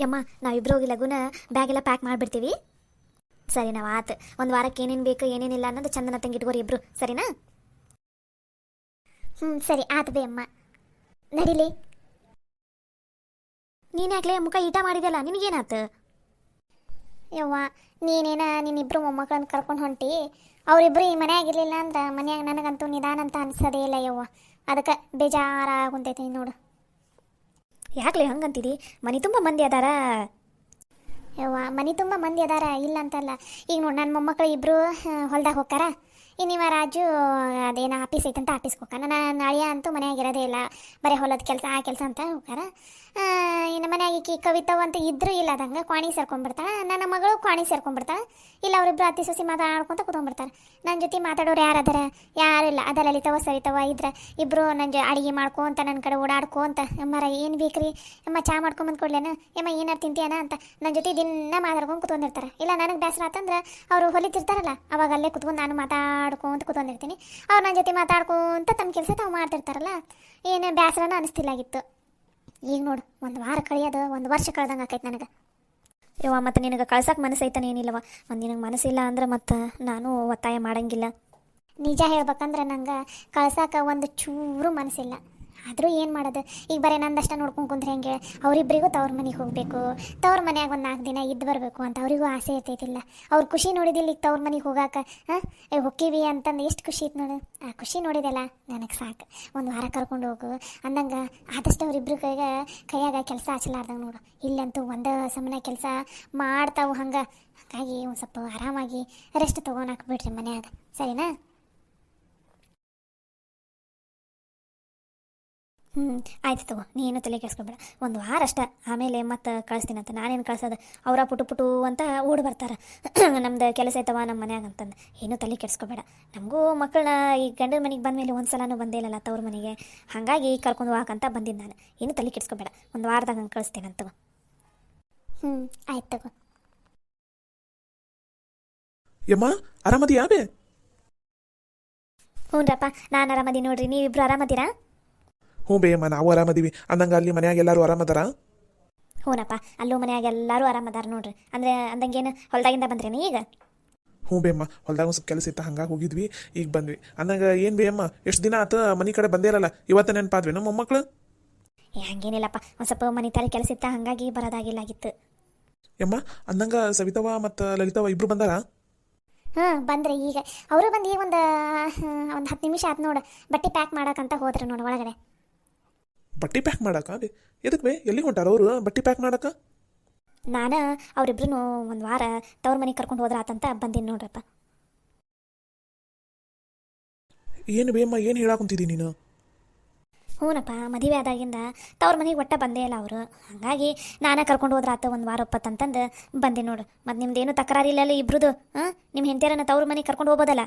ಯಮ್ಮ ನಾವಿಬ್ರು ಹೋಗಿ ಲಗುನ ಬ್ಯಾಗ್ ಎಲ್ಲ ಪ್ಯಾಕ್ ಮಾಡಿಬಿಡ್ತೀವಿ. ಸರಿ ನಾವು ಆತು. ಒಂದು ವಾರಕ್ಕೆ ಏನೇನು ಬೇಕು ಏನೇನಿಲ್ಲ ಅನ್ನೋದು ಚಂದನ ತಂಗಿ ಇಟ್ಕೋರಿ ಇಬ್ರು, ಸರಿನಾ? ಸರಿ ಆತು ಬೇ ಅಮ್ಮ. ನಡಿಲಿ. ನೀನು ಯಾಕ್ಲೆ ಮುಖ ಈಟ ಮಾಡಿದೆಲ್ಲ, ನಿನಗೇನಾತು? ಯವ್ವ ನೀನೇನ ನಿನ್ನಿಬ್ರು ಮೊಮ್ಮಕ್ಕಳನ್ನ ಕರ್ಕೊಂಡು ಹೊಂಟಿ, ಅವರಿಬ್ರು ಈ ಮನೆಯಾಗಿರ್ಲಿಲ್ಲ ಅಂದ್ರೆ ಮನ್ಯಾಗ ನನಗಂತೂ ನಿಧಾನ ಅಂತ ಅನ್ಸೋದೇ ಇಲ್ಲ ಯವ್ವ. ಅದಕ್ಕೆ ಬೇಜಾರಾಗುಂತೈತಿ ನೋಡು. ಯಾಕ್ಲೆ ಹಂಗಂತಿದಿ? ಮನೆ ತುಂಬ ಮಂದಿ ಅದಾರ. ಯವ್ವ ಮನೆ ತುಂಬ ಮಂದಿ ಅದಾರ ಇಲ್ಲ ಅಂತಲ್ಲ. ಈಗ ನೋಡಿ ನನ್ನ ಮೊಮ್ಮಕ್ಕಳು ಇಬ್ಬರು ಹೊಲ್ದಾಗ ಹೋಗ್ತಾರ. ಇನ್ನಿವ ರಾಜು ಅದೇನೋ ಆಫೀಸ್ ಐತಂತ ಆಫೀಸ್ಗೆ ಹೋಗ್ತಾನ. ನಾನು ಅಳಿಯ ಅಂತೂ ಮನೆಯಾಗಿರೋದೇ ಇಲ್ಲ, ಬರೀ ಹೊಲದ ಕೆಲಸ ಆ ಕೆಲಸ ಅಂತ ಹೋಗ್ತಾರ. ಇನ್ನು ಮನೆಯಾಗಿ ಕವಿತಾವ ಅಂತ ಇದ್ರೂ ಇಲ್ಲ ಅದಂಗೆ ಕ್ವಾಣಿ ಸೇರ್ಕೊಂಡ್ಬಿಡ್ತಾಳೆ. ನನ್ನ ಮಗಳು ಕ್ವಾಣಿ ಸೇರ್ಕೊಂಡ್ಬಿಡ್ತಾಳೆ. ಇಲ್ಲ ಅವರಿಬ್ರು ಅತ್ತಿ ಸೊಸಿ ಮಾತಾಡ್ಕೊತ ಕೂತ್ಕೊಂಡ್ಬಿಡ್ತಾರೆ. ನನ್ನ ಜೊತೆ ಮಾತಾಡೋರು ಯಾರದಾರ? ಯಾರಿಲ್ಲ. ಅದ ಲಲಿತವ ಸರಿತವ ಇದ್ರೆ ಇಬ್ಬರು ನನ್ನ ಅಡುಗೆ ಮಾಡ್ಕೊಂತ ನನ್ನ ಕಡೆ ಓಡಾಡ್ಕೊಂತ ಅಮ್ಮರ ಏನು ಬೇಕ್ರಿ ಅಮ್ಮ ಚಾ ಮಾಡ್ಕೊಂಬಂದು ಕೊಡ್ಲೇನ, ಯಮ್ಮ ಏನಾರು ತಿಂತೀಯನ ಅಂತ ನನ್ನ ಜೊತೆ ದಿನ ಮಾತಾಡ್ಕೊಂಡು ಕೂತ್ಕೊಂಡಿರ್ತಾರೆ. ಇಲ್ಲ ನನಗೆ ಬೇಸರ ಆತಂದ್ರೆ ಅವರು ಹೊಲಿತಿರ್ತಾರಲ್ಲ ಅವಾಗ ಅಲ್ಲೇ ಕೂತ್ಕೊಂಡು ನಾನು ಮಾತಾಡ್ಕೊಂತ ಕೂತ್ಕೊಂಡಿರ್ತೀನಿ. ಅವ್ರು ನನ್ನ ಜೊತೆ ಮಾತಾಡ್ಕೊಂತ ತಮ್ಮ ಕೆಲಸ ತಾವು ಮಾಡ್ತಿರ್ತಾರಲ್ಲ, ಏನು ಬೇಸರನ ಅನಿಸ್ತಿಲ್ಲಾಗಿತ್ತು. ಈಗ ನೋಡು ಒಂದು ವಾರ ಕಳೆಯೋದು ಒಂದು ವರ್ಷ ಕಳೆದಂಗೆ ಆಕೈತೆ ನನಗೆ. ಯವ್ವ ಮತ್ತು ನಿನಗೆ ಕಳ್ಸಕ್ಕೆ ಮನಸ್ಸೈತಾನೆ ಏನಿಲ್ಲವ. ಒಂದು ನಿನಗೆ ಮನಸ್ಸಿಲ್ಲ ಅಂದ್ರೆ ಮತ್ತು ನಾನು ಒತ್ತಾಯ ಮಾಡಂಗಿಲ್ಲ. ನಿಜ ಹೇಳ್ಬೇಕಂದ್ರೆ ನಂಗೆ ಕಳ್ಸಕ್ಕೆ ಒಂದು ಚೂರು ಮನಸ್ಸಿಲ್ಲ. ಆದರೂ ಏನು ಮಾಡೋದು, ಈಗ ಬರೀ ನಂದಷ್ಟ ನೋಡ್ಕೊಂಡು ಕುಂದ್ರೆ ಹೆಂಗೆ? ಅವರಿಬ್ಬರಿಗೂ ತವ್ರ ಮನೆಗೆ ಹೋಗಬೇಕು, ತವ್ರ ಮನ್ಯಾಗ ಒಂದು 4 ದಿನ ಇದ್ದು ಬರಬೇಕು ಅಂತ ಅವರಿಗೂ ಆಸೆ ಇರ್ತೈತಿಲ್ಲ. ಅವ್ರು ಖುಷಿ ನೋಡಿದಿಲ್ಲ ಈಗ ತವ್ರ ಮನೆಗೆ ಹೋಗಾಕ. ಹೊಕ್ಕಿವಿ ಅಂತಂದು ಎಷ್ಟು ಖುಷಿ ಇತ್ತು ನೋಡು. ಆ ಖುಷಿ ನೋಡಿದೆಲ್ಲ ನನಗೆ ಸಾಕು. ಒಂದು ವಾರ ಕರ್ಕೊಂಡು ಹೋಗು ಅಂದಂಗೆ ಆದಷ್ಟು ಅವರಿಬ್ರು ಕೈಯಾಗ ಕೆಲಸ ಹಚ್ಚಲಾರ್ದಂಗೆ ನೋಡು. ಇಲ್ಲಂತೂ ಒಂದು ಸಮನ ಕೆಲಸ ಮಾಡ್ತಾವು ಹಂಗೆ. ಹಾಗಾಗಿ ಒಂದು ಸ್ವಲ್ಪ ಆರಾಮಾಗಿ ರೆಸ್ಟ್ ತೊಗೊಳಕ್ಕೆ ಬಿಡ್ರಿ ಮನ್ಯಾಗ, ಸರಿನಾ? ಆಯ್ತು ತಗೋ, ನೀನು ತಲೆ ಕೆಡಿಸ್ಕೊಬೇಡ. ಒಂದು ವಾರ ಅಷ್ಟೇ, ಆಮೇಲೆ ಮತ್ತೆ ಕಳಿಸ್ತೀನಂತ. ನಾನೇನು ಕಳ್ಸೋದು? ಅವರ ಪುಟು ಅಂತ ಓಡಿ ಬರ್ತಾರೆ. ನಮ್ದು ಕೆಲಸ ಐತವ ನಮ್ಮ ಮನ್ಯಾಗ ಅಂತಂದು. ಏನೂ ತಲೆ ಕೆಡಿಸ್ಕೊಬೇಡ. ನಮಗೂ ಮಕ್ಕಳನ್ನ ಈ ಗಂಡನ ಮನೆಗೆ ಬಂದಮೇಲೆ ಒಂದು ಸಲನೂ ಬಂದೇ ಇಲ್ಲಲ್ಲ ತವ್ರ ಮನೆಗೆ. ಹಾಗಾಗಿ ಕರ್ಕೊಂಡು ಹೋಗಕ್ಕಂತ ಬಂದಿದ್ದು ನಾನು. ಏನೂ ತಲೆ ಕೆಡಿಸ್ಕೊಬೇಡ. ಒಂದು ವಾರದಾಗ ಹಂಗೆ ಕಳಿಸ್ತೀನಂತ. ಆಯ್ತು ತಗೋ. ಯಮ್ಮ ಆರಾಮದಿಯಾ ಬೇ? ಹ್ಞೂರಪ್ಪ ನಾನು ಆರಾಮದಿ ನೋಡ್ರಿ. ನೀವಿಬ್ರು ಆರಾಮದಿರಾ? ಹ್ಞೂ ಬೇ ಅಮ್ಮ, ನಾವು ಆರಾಮದೀವಿ. ಅಂದಂಗೆ ಅಲ್ಲಿ ಮನ್ಯಾಗ ಎಲ್ಲರೂ ಆರಾಮದಾರ? ಹ್ಞೂನಪ್ಪ ಅಲ್ಲೂ ಮನ್ಯಾಗ ಎಲ್ಲರೂ ಆರಾಮದಾರ ನೋಡ್ರಿ. ಅಂದರೆ ಅಂದಂಗೇನು ಹೊಲ್ದಾಗಿಂದ ಬಂದ್ರೇನು ಈಗ? ಹ್ಞೂ ಬೇ ಅಮ್ಮ, ಹೊಲ್ದಾಗ ಒಂದು ಸ್ವಲ್ಪ ಕೆಲಸ ಇತ್ತು ಹಂಗಾಗಿ ಹೋಗಿದ್ವಿ, ಈಗ ಬಂದ್ವಿ. ಅಂದಂಗೆ ಏನು ಬೇ ಅಮ್ಮ, ಎಷ್ಟು ದಿನ ಆತ ಮನೆ ಕಡೆ ಬಂದೇ ಇರಲ್ಲ, ಇವತ್ತು ನೆನಪಾದ್ವೇನು ಮೊಮ್ಮಕ್ಕಳು? ಹಂಗೇನಿಲ್ಲಪ್ಪ, ಒಂದು ಸ್ವಲ್ಪ ಮನೆ ತಾಳಿ ಕೆಲಸ ಇತ್ತ ಹಾಗಾಗಿ ಬರೋದಾಗಿಲ್ಲಾಗಿತ್ತು. ಯಮ್ಮ ಅಂದಂಗೆ ಸವಿತವ ಮತ್ತು ಲಲಿತವ ಇಬ್ರು ಬಂದಾರ? ಬಂದ್ರೆ ಈಗ ಅವರು ಬಂದು ಈಗ ಒಂದು 10 ನಿಮಿಷ ಆಯ್ತು ನೋಡು. ಬಟ್ಟೆ ಪ್ಯಾಕ್ ಮಾಡೋಕ್ಕಂತ ಹೋದ್ರೆ ನೋಡು ಒಳಗಡೆ. ಬಟ್ಟೆ ಪ್ಯಾಕ್ ಮಾಡಕ್ಕ ಬೇ? ಎದಕ್ಕೆ ಬೇ, ಎಲ್ಲಿ ಹೊಂಟಾರ ಅವರು ಬಟ್ಟೆ ಪ್ಯಾಕ್ ಮಾಡಕ್ಕ? ನಾನು ಅವರಿಬ್ರು ಒಂದು ವಾರ ತವ್ರ ಮನೆಗೆ ಕರ್ಕೊಂಡು ಹೋದ್ರ ಆತಂತ ಬಂದೀನಿ ನೋಡ್ರಪ್ಪ. ಏನು ಬೇ ಅಮ್ಮ, ಏನು ಹೇಳಾಕುಂತಿದ್ದೀನಿ ನೀನು? ಹ್ಞೂನಪ್ಪ, ಮದುವೆ ಆದಾಗಿಂದ ತವ್ರ ಮನೆಗೆ ಒಟ್ಟ ಬಂದೇ ಇಲ್ಲ ಅವರು. ಹಾಗಾಗಿ ನಾನೇ ಕರ್ಕೊಂಡು ಹೋದ್ರ ಆತ ಒಂದು ವಾರ ಒಪ್ಪತ್ತಂತಂದು ಬಂದೆ ನೋಡು. ಮತ್ತು ನಿಮ್ದೇನು ತಕರಾರಿಲ್ಲ ಇಬ್ರದು? ನಿಮ್ಮ ಹೆಂಡ್ತಿಯರನ್ನ ತವ್ರ ಮನೆಗೆ ಕರ್ಕೊಂಡು ಹೋಗ್ಬೋದಲ್ಲ?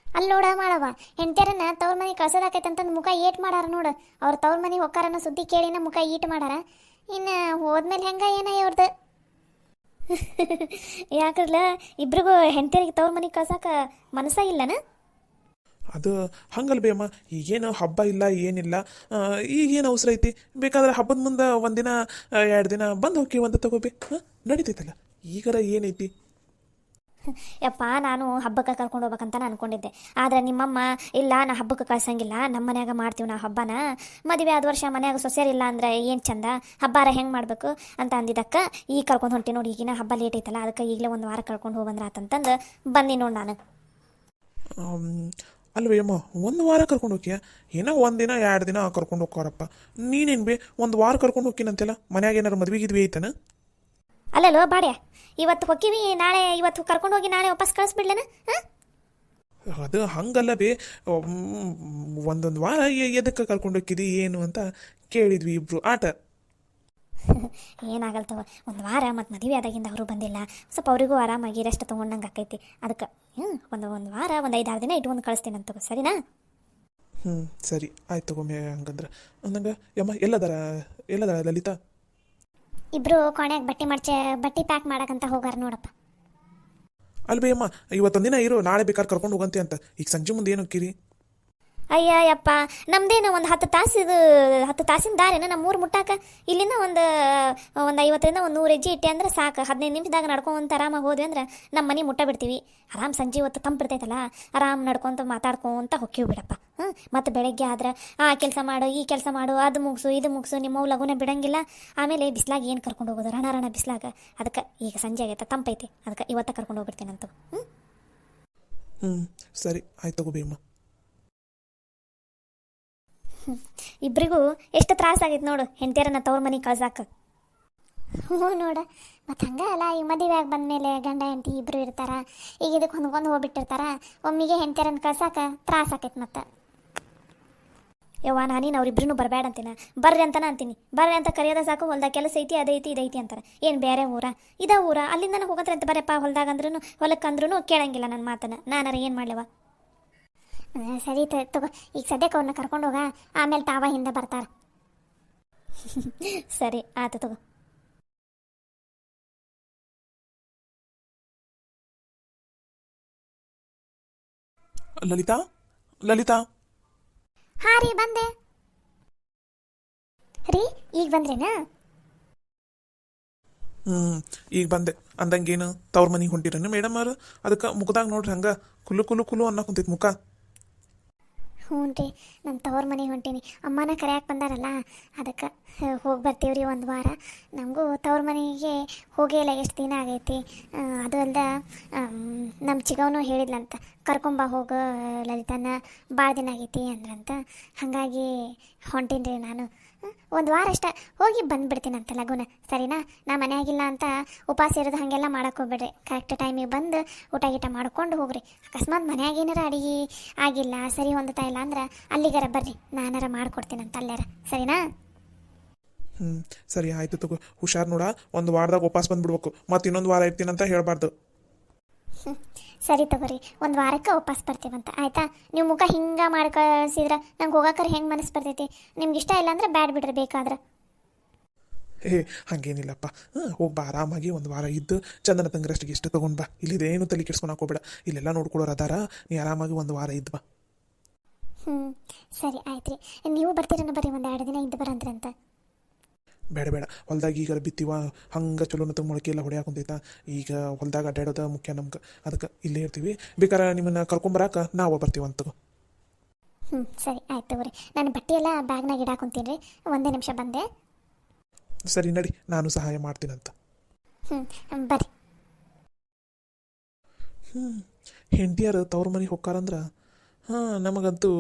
ಅಲ್ಲಿ ನೋಡ ಮಾಡವ, ಹೆಂಡ್ತಿಯರನ್ನ ತವ್ರ ಮನೆಗೆ ಕಳ್ಸೋದಾಕೈತಂತಂದು ಮುಖ ಏಟ್ ಮಾಡಾರ ನೋಡು. ಅವ್ರು ತವ್ರ ಮನೆಗೆ ಹೊಕ್ಕಾರನ್ನ ಸುದ್ದಿ ಕೇಳಿನ ಮುಖ ಈಟ್ ಮಾಡಾರ. ಇನ್ನು ಹೋದ್ಮೇಲೆ ಹೆಂಗೆ ಏನ ಇವ್ರದ್ದು? ಯಾಕರ್ಲ ಇಬ್ರಿಗೂ ಹೆಂಡ್ತಿಯರಿಗೆ ತವ್ರ ಮನೆಗೆ ಕಳ್ಸಕ್ಕೆ ಮನಸ್ಸ ಇಲ್ಲನ? ಅದು ಹಂಗಲ್ ಬೇ ಅಮ್ಮ, ಈಗೇನು ಹಬ್ಬ ಇಲ್ಲ ಏನಿಲ್ಲ, ಈಗೇನು ಅವಸರ ಐತಿ? ಬೇಕಾದ್ರೆ ಹಬ್ಬದ ಮುಂದೆ 1 ದಿನ 2 ದಿನ ಬಂದು ಹೋಗಿ ಒಂದು ತಗೋಬೇ, ನಡೀತೈತಲ್ಲ. ಈಗಾರ ಏನೈತಿ? ಯಪ್ಪ ನಾನು ಹಬ್ಬಕ್ಕೆ ಕರ್ಕೊಂಡು ಹೋಗ್ಬೇಕಂತ ಅನ್ಕೊಂಡಿದ್ದೆ. ಆದರೆ ನಿಮ್ಮಮ್ಮ ಇಲ್ಲ ನಾ ಹಬ್ಬಕ್ಕೆ ಕಳ್ಸಂಗಿಲ್ಲ, ನಮ್ಮ ಮನ್ಯಾಗ ಮಾಡ್ತೀವಿ ನಾ ಹಬ್ಬನ. ಮದುವೆ ಆದ ವರ್ಷ ಮನ್ಯಾಗ ಸೊಸೆಯರಿಲ್ಲ ಅಂದರೆ ಏನು ಚಂದ, ಹಬ್ಬಾರ ಹೆಂಗೆ ಮಾಡಬೇಕು ಅಂತ ಅಂದಿದ್ದಕ್ಕೆ ಈಗ ಕರ್ಕೊಂಡು ಹೊಂಟಿ ನೋಡಿ. ಈಗಿನ ಹಬ್ಬ ಲೇಟ್ ಐತಲ್ಲ, ಅದಕ್ಕೆ ಈಗಲೇ ಒಂದು ವಾರ ಕರ್ಕೊಂಡು ಹೋಗಿ ಬಂದ್ರೆ ಆತಂತಂದು ಬಂದಿ ನೋಡಿ ನಾನು. ಅಲ್ವೇ ಅಮ್ಮ, 1 ವಾರ ಕರ್ಕೊಂಡು ಹೋಗ್ಯ? ಏನೋ 1 ದಿನ 2 ದಿನ ಕರ್ಕೊಂಡು ಹೋಗ್ತಾರಪ್ಪ. ನೀನೇನು ಬೇ 1 ವಾರ ಕರ್ಕೊಂಡು ಹೋಗ್ತೀನಂತೆಲ್ಲ? ಮನ್ಯಾಗ ಏನಾರು ಮದ್ವೆಗಿದ್ವಿ ಐತನ? ಅಲ್ಲಲ್ಲೋ ಬಾಡ್ಯ, ಇವತ್ತು ಹೊಕ್ಕಿವಿ, ನಾಳೆ ಇವತ್ತು ಕರ್ಕೊಂಡು ಹೋಗಿ ನಾಳೆ ವಾಪಸ್ ಕಳಿಸ್ಬಿಡ್ಲೇನ? ಅದು ಹಂಗಲ್ಲ ಬೇ, ಒಂದೊಂದು ವಾರ ಎದಕ್ಕೆ ಕರ್ಕೊಂಡು ಹೋಗಿದ್ದಿ ಏನು ಅಂತ ಕೇಳಿದ್ವಿ ಇಬ್ರು ಆಟ. ಏನಾಗಲ್ತವ, ಒಂದು ವಾರ ಮತ್ತು ಮದುವೆ ಆದಾಗಿಂದ ಅವರು ಬಂದಿಲ್ಲ. ಸ್ವಲ್ಪ ಅವರಿಗೂ ಆರಾಮಾಗಿ ರೆಸ್ಟ್ ತೊಗೊಂಡಂಗೆ ಆಕೈತಿ. ಅದಕ್ಕೆ ಒಂದು ವಾರ 1-5-6 ದಿನ ಇಟ್ಕೊಂಡು ಕಳಿಸ್ತೀನಿ ಅಂತ, ಸರಿನಾ? ಸರಿ ಆಯ್ತು ತಗೊಮ್ಮೆ. ಹಂಗಂದ್ರೆ ಅಂದಂಗೆ ಯಮ್ಮ ಎಲ್ಲದಾರ ಲಲಿತಾ? ಇಬ್ರು ಕೋಣ್ಯಾಗ ಬಟ್ಟೆ ಪ್ಯಾಕ್ ಮಾಡಕ್ಕಂತ ಹೋಗಾರ ನೋಡಪ್ಪ. ಅಲ್ವೇ ಅಮ್ಮ, ಇವತ್ತೊಂದಿನ ಇರು, ನಾಳೆ ಬೇಕಾದ್ರೆ ಕರ್ಕೊಂಡು ಹೋಗಂತೆ ಅಂತ. ಈಗ ಸಂಜೆ ಮುಂದೆ ಏನು ಹೋಗ್ತೀರಿ? ಅಯ್ಯ ಯಪ್ಪ, ನಮ್ದೇನು ಒಂದು 10 ತಾಸಿನ ದಾರಿನ ನಮ್ಮ ಊರು ಮುಟ್ಟಾಕ. ಇಲ್ಲಿಂದ ಒಂದು 50ರಿಂದ 100 ಹೆಜ್ಜೆ ಇಟ್ಟೆ ಅಂದ್ರೆ ಸಾಕು. 15 ನಿಮಿಷದಾಗ ನಡ್ಕೊಂತ ಆರಾಮಾಗಿ ಹೋದ್ವಿ ಅಂದ್ರೆ ನಮ್ಮ ಮನೆ ಮುಟ್ಟ ಬಿಡ್ತೀವಿ. ಆರಾಮ್ ಸಂಜೆ ಹೊತ್ತು ತಂಪಿರ್ತೈತಲ್ಲ, ಆರಾಮ್ ನಡ್ಕೊಂತ ಮಾತಾಡ್ಕೊಂತ ಹೊಕ್ಕೀವಿ ಬಿಡಪ್ಪ. ಮತ್ತು ಬೆಳಗ್ಗೆ ಆದ್ರೆ ಆ ಕೆಲಸ ಮಾಡು, ಈ ಕೆಲಸ ಮಾಡು, ಅದು ಮುಗಿಸು, ಇದು ಮುಗಿಸು, ನಿಮ್ಮವು ಲಗುನ ಬಿಡಂಗಿಲ್ಲ. ಆಮೇಲೆ ಬಿಸ್ಲಾಗ ಏನು ಕರ್ಕೊಂಡು ಹೋಗೋದು, ರಣ ಬಿಸ್ಲಾಗ. ಅದಕ್ಕೆ ಈಗ ಸಂಜೆ ಆಗೈತೆ, ತಂಪೈತಿ, ಅದಕ್ಕೆ ಇವತ್ತ ಕರ್ಕೊಂಡು ಹೋಗ್ಬಿಡ್ತೀನಂತ. ಸರಿ ಆಯ್ತು ತಗೋ ಭೀಮ. ಇಬ್ರಿಗೂ ಎಷ್ಟು ತ್ರಾಸ ಆಗೈತೆ ನೋಡು ಹೆಂಡತಿಯರನ್ನ ತವ್ರ ಮನೆಗೆ ಕಳ್ಸಾಕ. ಹ್ಞೂ ನೋಡ, ಮತ್ತು ಹಂಗೆ ಅಲ್ಲ, ಈ ಮದುವೆಯಾಗಿ ಬಂದಮೇಲೆ ಗಂಡ ಹೆಂಡತಿ ಇಬ್ಬರು ಇರ್ತಾರ. ಈಗ ಇದಕ್ಕೆ ಹೊಂದ್ಕೊಂಡು ಹೋಗ್ಬಿಟ್ಟಿರ್ತಾರ. ಒಮ್ಮಿಗೆ ಹೆಂಡತಿಯರನ್ನ ಕಳ್ಸಾಕ ತ್ರಾಸ ಆಕೈತೆ. ಮತ್ತು ಯವ್ವ, ನಾನೇನು ಅವ್ರಿಬ್ರು ಬರಬೇಡ ಅಂತೀನ, ಬರ್ರಿ ಅಂತನ ಅಂತೀನಿ. ಬರ್ರಿ ಅಂತ ಕರೆಯೋದ ಸಾಕು. ಹೊಲ್ದಾಗ ಕೆಲಸ ಐತಿ, ಅದೈತಿ ಇದೈತಿ ಅಂತಾರೆ. ಏನು ಬೇರೆ ಊರ ಇದ ಊರ? ಅಲ್ಲಿಂದ ಹೋಗಂದ್ರೆ ಅಂತ ಬರಪ್ಪ ಹೊಲ್ದಾಗ ಅಂದ್ರೂ ಹೊಲಕ್ಕಂದ್ರೂ ಕೇಳಂಗಿಲ್ಲ ನನ್ನ ಮಾತನ್ನ. ನಾನಾರ ಏನು ಮಾಡ್ಲವ? ಸರಿ ತಗೋ, ಈಗ ಸದ್ಯಕ್ಕೆ ಅವ್ರನ್ನ ಕರ್ಕೊಂಡು ಹೋಗ, ಆಮೇಲೆ ತಾವ ಹಿಂದೆ ಬರ್ತಾರ. ಸರಿ ಆಯ್ತು ತಗೋ. ಲಲಿತಾ, ಲಲಿತಾ. ಹಾಂ ರೀ, ಬಂದೆ ರೀ. ಈಗ ಬಂದ್ರೇನಾ? ಈಗ ಬಂದೆ. ಅಂದಂಗೇನು ತವ್ರ ಮನೆಗೆ ಹೊಂಟಿರೇನು ಮೇಡಮ್ ಅವ್ರು? ಅದಕ್ಕೆ ಮುಖದಾಗ ನೋಡ್ರಿ ಹಂಗೆ ಕುಲು ಕುಲು ಕುಲು ಅನ್ನೋ ಕುಂತೈತಿ ಮುಖ. ಹ್ಞೂ ರೀ, ನಮ್ಮ ತವ್ರ ಮನೆಗೆ ಹೊಂಟೀನಿ. ಅಮ್ಮನ ಕರೆಯಾಕೆ ಬಂದಾರಲ್ಲ, ಅದಕ್ಕೆ ಹೋಗಿ ಬರ್ತೀವಿ ರೀ ಒಂದು ವಾರ. ನಮಗೂ ತವ್ರ ಮನೆಗೆ ಹೋಗೇ ಇಲ್ಲ, ಎಷ್ಟು ದಿನ ಆಗೈತಿ. ಅದು ಅಲ್ದ ನಮ್ಮ ಚಿಗವನು ಹೇಳಿದ್ಲಂತ, ಕರ್ಕೊಂಬ ಹೋಗು ಲಲಿತನ, ಭಾಳ ದಿನ ಆಗೈತಿ ಅಂದ್ರಂತ. ಹಾಗಾಗಿ ಹೊಂಟೀನಿ ರೀ ನಾನು. ಒಂದು ವಾರ ಅಷ್ಟೇ ಹೋಗಿ ಬಂದುಬಿಡ್ತೀನಂತ ಲಗುನ. ಸರಿನಾ? ನಾ ಮನೆಯಾಗಿಲ್ಲ ಅಂತ ಉಪವಾಸ ಇರೋದು ಹಾಗೆಲ್ಲ ಮಾಡಕ್ಕೆ ಹೋಗ್ಬೇಡ್ರಿ. ಕರೆಕ್ಟ್ ಟೈಮಿಗೆ ಬಂದು ಊಟ ಗೀಟ ಮಾಡ್ಕೊಂಡು ಹೋಗ್ರಿ. ಅಕಸ್ಮಾತ್ ಮನೆಯಾಗೇನಾರ ಅಡುಗೆ ಆಗಿಲ್ಲ, ಸರಿ ಹೊಂದ್ತಾ ಇಲ್ಲ ಅಂದ್ರೆ ಅಲ್ಲಿಗಾರ ಬರ್ರಿ, ನಾನಾರ ಮಾಡ್ಕೊಡ್ತೀನಂತ ಅಲ್ಲಾರ. ಸರಿನಾ? ಸರಿ ಆಯ್ತು ತಗೋ. ಹುಷಾರು ನೋಡ, ಒಂದು ವಾರದಾಗ ವಾಪಸ್ ಬಂದ್ಬಿಡ್ಬೇಕು. ಮತ್ತು ಇನ್ನೊಂದು ವಾರ ಇರ್ತೀನಂತ ಹೇಳಬಾರ್ದು. ಸರಿ ತಗೋರಿ, ಒಂದು ವಾರಕ್ಕೆ ವಾಪಸ್ ಬರ್ತೀವಂತ. ಆಯಿತಾ? ನೀವು ಮುಖ ಹಿಂಗೆ ಮಾಡಿ ಕಳಿಸಿದ್ರೆ ನಂಗೆ ಹೋಗಾಕರೆ ಹೆಂಗೆ ಮನಸ್ಸು ಬರ್ತೈತಿ? ನಿಮ್ಗೆ ಇಷ್ಟ ಇಲ್ಲ ಅಂದ್ರೆ ಬ್ಯಾಡ್ ಬಿಡ್ರಿ ಬೇಕಾದ್ರೆ. ಹಾಗೇನಿಲ್ಲಪ್ಪ. ಹೋಗಿ ಬಾ, ಆರಾಮಾಗಿ ಒಂದು ವಾರ ಇದ್ದು ಚಂದನ ತಂಗ್ರಷ್ಟಿಗೆ ಎಷ್ಟು ತೊಗೊಂಡು ಬಾ. ಇಲ್ಲಿದೇನು ತಲೆ ಕೆಡ್ಸ್ಕೊಳಕ್ಕೆ ಹೋಗ್ಬೇಡ. ಇಲ್ಲೆಲ್ಲ ನೋಡ್ಕೊಳ್ಳೋರು ಅದಾರ, ನೀ ಆರಾಮಾಗಿ ಒಂದು ವಾರ ಇದ್ದು ಬಾ. ಸರಿ ಆಯ್ತು ರೀ. ನೀವು ಬರ್ತೀರನ್ನ ಬರ್ರಿ, ಒಂದು 2 ದಿನ ಇದ್ದು ಬರಂದ್ರಂತ. ಬೇಡ ಹೊಲ್ದಾಗ ಈಗ ಬಿತ್ತಿವ ಹಂಗೆ ಚಲೋನ ಮೊಳಕೆ ಎಲ್ಲ ಹೊಡೆಯಾಕೊಂತೈತಾ. ಈಗ ಹೊಲ್ದಾಗ ಅಡ್ಡಾಡೋದ ಮುಖ್ಯ ನಮ್ಗೆ. ಅದಕ್ಕೆ ಇಲ್ಲೇ ಇರ್ತೀವಿ. ಬೇಕಾರೆ ನಿಮ್ಮನ್ನು ಕರ್ಕೊಂಬರಾಕ ನಾವು ಬರ್ತೀವಂತ. ಸರಿ ಆಯ್ತು ತಗೋರಿ. ನಾನು ಬಟ್ಟೆ ಎಲ್ಲ ಬ್ಯಾಗ್ನಾಗ ಇಡಾಕೊಂತೀನಿ ರೀ. ಒಂದೇ ನಿಮಿಷ ಬಂದೆ. ಸರಿ ನಡಿ, ನಾನು ಸಹಾಯ ಮಾಡ್ತೀನಂತ. ಬರ್ರಿ. ಹೆಂಡತಿಯರು ತವ್ರ ಮನೆಗೆ ಹೋಗ್ಕಾರಂದ್ರೆ ನಮಗಂತೂ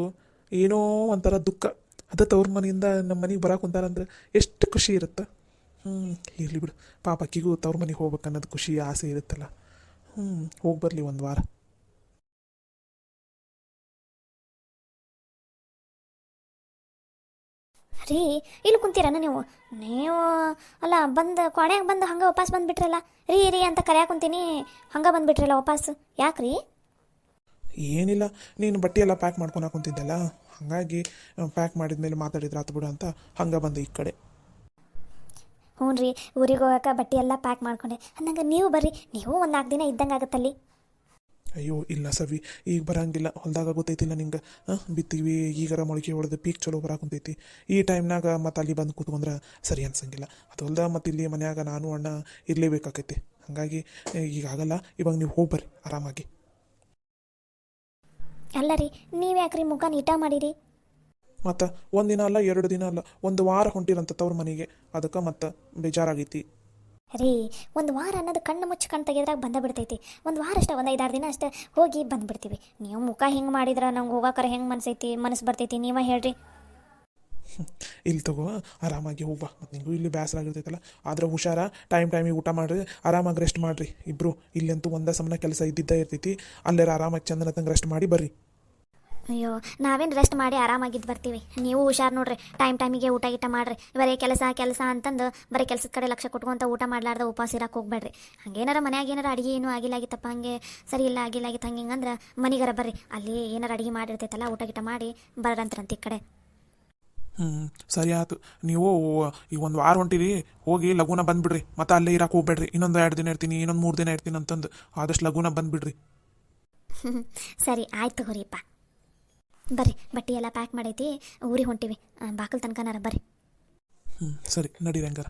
ಏನೋ ಒಂಥರ ದುಃಖ. ಅದ ತವ್ರ ಮನೆಯಿಂದ ನಮ್ಮ ಮನೆಗೆ ಬರಕ್ಕೆ ಕುಂತಾರಂದ್ರೆ ಎಷ್ಟು ಖುಷಿ ಇರುತ್ತೆ. ಇರಲಿ ಬಿಡು, ಪಾಪ ಅಕ್ಕಿಗೂ ತವ್ರ ಮನೆಗೆ ಹೋಗ್ಬೇಕು ಅನ್ನೋದು ಖುಷಿ ಆಸೆ ಇರುತ್ತಲ್ಲ. ಹೋಗಿ ಬರಲಿ ಒಂದು ವಾರ. ರೀ, ಇಲ್ಲಿ ಕುಂತೀರನ ನೀವು? ಅಲ್ಲ, ಬಂದು ಕೊನೆಗೆ ಬಂದು ಹಂಗೆ ವಾಪಸ್ ಬಂದುಬಿಟ್ರಲ್ಲ. ರೀ ಅಂತ ಕರೆಯಾಕ ಕುಂತೀನಿ, ಹಂಗೆ ಬಂದುಬಿಟ್ರಲ್ಲ ವಾಪಸ್. ಯಾಕೆ ರೀ? ಏನಿಲ್ಲ, ನೀನು ಬಟ್ಟೆ ಎಲ್ಲ ಪ್ಯಾಕ್ ಮಾಡ್ಕೊಂಡು ಹಾಕೊಂತಿದ್ದಲ್ಲ, ಹಾಗಾಗಿ ಪ್ಯಾಕ್ ಮಾಡಿದ್ಮೇಲೆ ಮಾತಾಡಿದ್ರೆ ಆತು ಬಿಡು ಅಂತ ಹಂಗೆ ಬಂದೆ ಈ ಕಡೆ. ಹ್ಞೂ ರೀ, ಊರಿಗೆ ಹೋಗಕ್ಕೆ ಬಟ್ಟೆ ಎಲ್ಲ ಪ್ಯಾಕ್ ಮಾಡ್ಕೊಂಡೆ. ಅಂದಂಗೆ ನೀವು ಬರ್ರಿ, ನೀವು ಒಂದು 4 ದಿನ ಇದ್ದಂಗೆ ಆಗುತ್ತಲ್ಲಿ. ಅಯ್ಯೋ ಇಲ್ಲ ಸವಿ, ಈಗ ಬರೋಂಗಿಲ್ಲ. ಹೊಲ್ದಾಗ ಗೊತ್ತೈತಿಲ್ಲ ನಿಂಗೆ, ಬಿತ್ತೀವಿ ಈಗಾರ ಮೊಳಕೆ ಹೊಡೆದು ಪೀಕ್ ಚಲೋ ಬರಾಕುಂತೈತಿ. ಈ ಟೈಮ್ನಾಗ ಮತ್ತು ಅಲ್ಲಿ ಬಂದು ಕೂತ್ಕೊಂಡ್ರೆ ಸರಿ ಅನ್ಸಂಗಿಲ್ಲ. ಅದು ಹೊಲ್ದ ಮತ್ತು ಇಲ್ಲಿ ಮನ್ಯಾಗ ನಾನು ಅಣ್ಣ ಇರಲೇಬೇಕಾಕೈತಿ. ಹಾಗಾಗಿ ಈಗಾಗಲ್ಲ. ಇವಾಗ ನೀವು ಹೋಗಿ ಬರ್ರಿ ಆರಾಮಾಗಿ. ಅಲ್ಲ ರೀ, ನೀವು ಯಾಕ್ರಿ ಮುಖ ನೀಟ ಮಾಡಿರಿ? ಮತ್ತು 1 ದಿನ ಅಲ್ಲ, 2 ದಿನ ಅಲ್ಲ, 1 ವಾರ ಹೊಂಟಿರಂತ ತವ್ರ ಮನೆಗೆ. ಅದಕ್ಕೆ ಮತ್ತು ಬೇಜಾರಾಗೈತಿ ರೀ. 1 ವಾರ ಅನ್ನೋದು ಕಣ್ಣು ಮುಚ್ಚಿ ಕಣ್ಣು ತೆಗೆದ್ರಾಗ ಬಂದ ಬಿಡ್ತೈತಿ. 1 ವಾರ ಅಷ್ಟೇ, 1-5-6 ದಿನ ಅಷ್ಟೇ ಹೋಗಿ ಬಂದುಬಿಡ್ತೀವಿ. ನೀವು ಮುಖ ಹಿಂಗೆ ಮಾಡಿದ್ರೆ ನಂಗೆ ಹೋಗಾಕರೆ ಹೆಂಗೆ ಮನಸ್ಸು ಬರ್ತೈತಿ? ನೀವೇ ಹೇಳ್ರಿ. ಇಲ್ಲಿ ತಗೋ, ಆರಾಮಾಗಿ ಹೋಗ್ಬಾ. ಮತ್ತು ನಿಮಗೂ ಇಲ್ಲಿ ಬೇಸರ ಆಗಿರ್ತೈತಲ್ಲ. ಆದ್ರೆ ಹುಷಾರ, ಟೈಮಿಗೆ ಊಟ ಮಾಡಿರಿ, ಆರಾಮಾಗಿ ರೆಸ್ಟ್ ಮಾಡಿರಿ ಇಬ್ಬರು. ಇಲ್ಲಂತೂ ಒಂದೇ ಸಮನ ಕೆಲಸ ಇದ್ದಿದ್ದೇ ಇರ್ತೈತಿ. ಅಲ್ಲೇರ ಆರಾಮಾಗಿ ಚಂದನ ತಂಗೆ ರೆಸ್ಟ್ ಮಾಡಿ ಬರ್ರಿ. ಅಯ್ಯೋ, ನಾವೇನು ರೆಸ್ಟ್ ಮಾಡಿ ಆರಾಮಾಗಿದ್ದು ಬರ್ತೀವಿ. ನೀವು ಹುಷಾರು ನೋಡ್ರಿ, ಟೈಮಿಗೆ ಊಟ ಗೀಟ ಮಾಡಿರಿ. ಬರೀ ಕೆಲಸ ಅಂತಂದು ಬರೀ ಕೆಲಸದ ಕಡೆ ಲಕ್ಷ ಕೊಟ್ಕೊಂತ ಊಟ ಮಾಡ್ಲಾರ್ದ ಉಪವಾಸ ಇರಕ್ಕೆ ಹೋಗ್ಬೇಡ್ರಿ. ಹಂಗೇನಾರ ಮನ್ಯಾಗ ಏನಾರ ಅಡುಗೆ ಏನೂ ಆಗಿಲ್ಲಾಗಿತ್ತಪ್ಪ, ಹಂಗೆ ಸರಿ ಇಲ್ಲ ಆಗಿಲ್ಲಾಗಿತ್ತು ಹಂಗೆ ಮನೆಗಾರ ಬರ್ರಿ. ಅಲ್ಲಿ ಏನಾರು ಅಡುಗೆ ಮಾಡಿರ್ತೈತಲ್ಲ, ಊಟ ಗೀಟ ಮಾಡಿ ಬರಂತ್ರಂತ ಈ ಕಡೆ. ಸರಿ ಆಯ್ತು. ನೀವು ಈಗ 1 ವಾರ ಹೊಂಟಿರಿ, ಹೋಗಿ ಲಘುನ ಬಂದುಬಿಡ್ರಿ. ಮತ್ತು ಅಲ್ಲೇ ಇರಕ್ಕೆ ಹೋಗ್ಬೇಡ್ರಿ. ಇನ್ನೊಂದು 2 ದಿನ ಇರ್ತೀನಿ, ಇನ್ನೊಂದು 3 ದಿನ ಇರ್ತೀನಿ ಅಂತಂದು ಆದಷ್ಟು ಲಘುನ ಬಂದುಬಿಡ್ರಿ. ಸರಿ ಆಯ್ತು ಹೊರಿಪ್ಪ. ಬರ್ರಿ ಬಟ್ಟೆ ಎಲ್ಲ ಪ್ಯಾಕ್ ಮಾಡೈತಿ ಊರಿಗೆ ಹೊಂಟಿವಿ ಬಾಕಲ್ ತನಕನಾರ ಬರ್ರಿ. ಸರಿ ನಡೀರಿ ಹಂಗಾರ.